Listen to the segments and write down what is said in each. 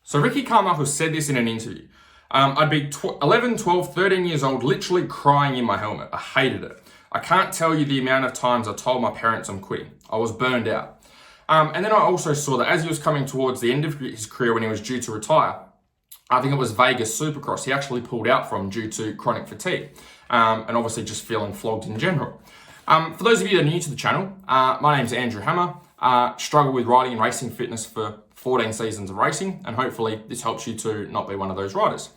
So Ricky Carmichael said this in an interview. I'd be 11, 12, 13 years old, literally crying in my helmet. I hated it. I can't tell you the amount of times I told my parents I'm quitting. I was burned out. And then I also saw that as he was coming towards the end of his career when he was due to retire, I think it was Vegas Supercross, he actually pulled out from due to chronic fatigue and obviously just feeling flogged in general. For those of you that are new to the channel, my name's Andrew Hammer. Struggled with riding and racing fitness for 14 seasons of racing, and hopefully this helps you to not be one of those riders.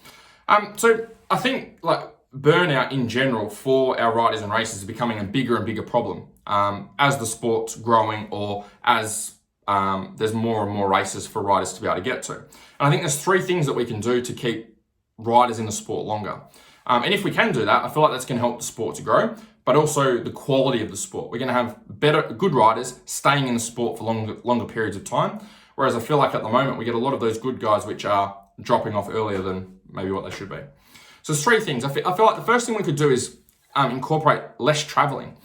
So I think burnout in general for our riders and racers is becoming a bigger and bigger problem as the sport's growing or as there's more and more races for riders to be able to get to. And I think there's three things that we can do to keep riders in the sport longer. And if we can do that, I feel like that's going to help the sport to grow, but also the quality of the sport. We're going to have good riders staying in the sport for longer periods of time. Whereas I feel like at the moment, we get a lot of those good guys which are dropping off earlier than maybe what they should be. So there's three things. I feel like the first thing we could do is incorporate less traveling,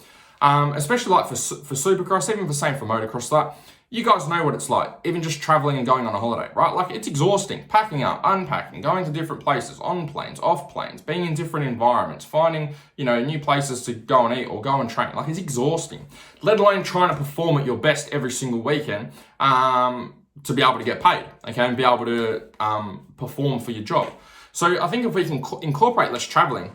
especially for Supercross, even the same for motocross. You guys know what it's like, even just traveling and going on a holiday, right? It's exhausting, packing up, unpacking, going to different places, on planes, off planes, being in different environments, finding, new places to go and eat or go and train. It's exhausting, let alone trying to perform at your best every single weekend to be able to get paid, okay, and be able to perform for your job. So I think if we can incorporate less traveling,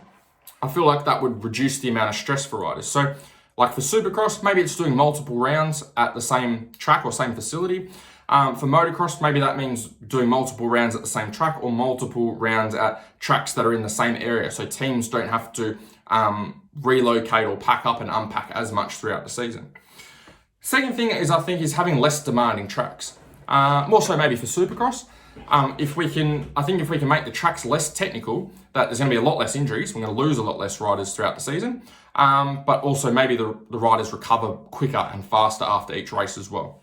I feel like that would reduce the amount of stress for riders. So for Supercross, maybe it's doing multiple rounds at the same track or same facility. For motocross, maybe that means doing multiple rounds at the same track or multiple rounds at tracks that are in the same area. So teams don't have to relocate or pack up and unpack as much throughout the season. Second thing is, I think, is having less demanding tracks. More so maybe for Supercross. If we can make the tracks less technical, that there's going to be a lot less injuries. We're going to lose a lot less riders throughout the season. But also maybe the riders recover quicker and faster after each race as well.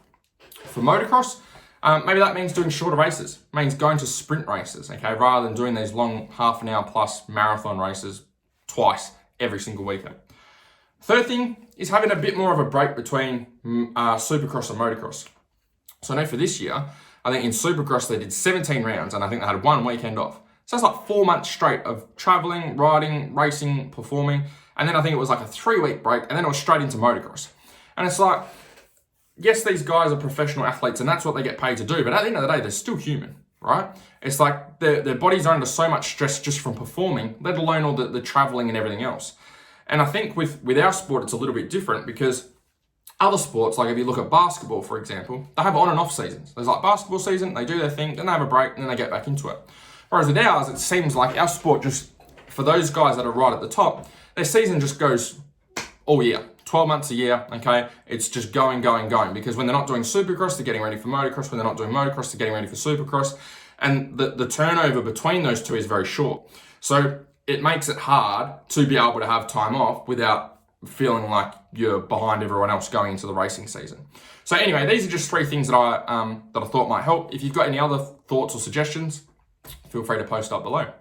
For motocross, maybe that means doing shorter races. It means going to sprint races, okay, rather than doing these long half an hour plus marathon races twice every single weekend. Third thing is having a bit more of a break between Supercross and motocross. So I know for this year, I think in Supercross they did 17 rounds and I think they had 1 weekend off. So that's 4 months straight of traveling, riding, racing, performing. And then I think it was a 3-week break and then it was straight into motocross. And it's yes, these guys are professional athletes and that's what they get paid to do. But at the end of the day, they're still human, right? It's their bodies are under so much stress just from performing, let alone all the traveling and everything else. And I think with our sport, it's a little bit different because other sports, if you look at basketball, for example, they have on and off seasons. There's basketball season, they do their thing, then they have a break, and then they get back into it. Whereas with ours, it seems like our sport just, for those guys that are right at the top, their season just goes all year, 12 months a year, okay? It's just going, because when they're not doing Supercross, they're getting ready for motocross. When they're not doing motocross, they're getting ready for Supercross. And the turnover between those two is very short. So it makes it hard to be able to have time off without feeling like you're behind everyone else going into the racing season. So anyway, these are just 3 things that I thought might help. If you've got any other thoughts or suggestions, feel free to post up below.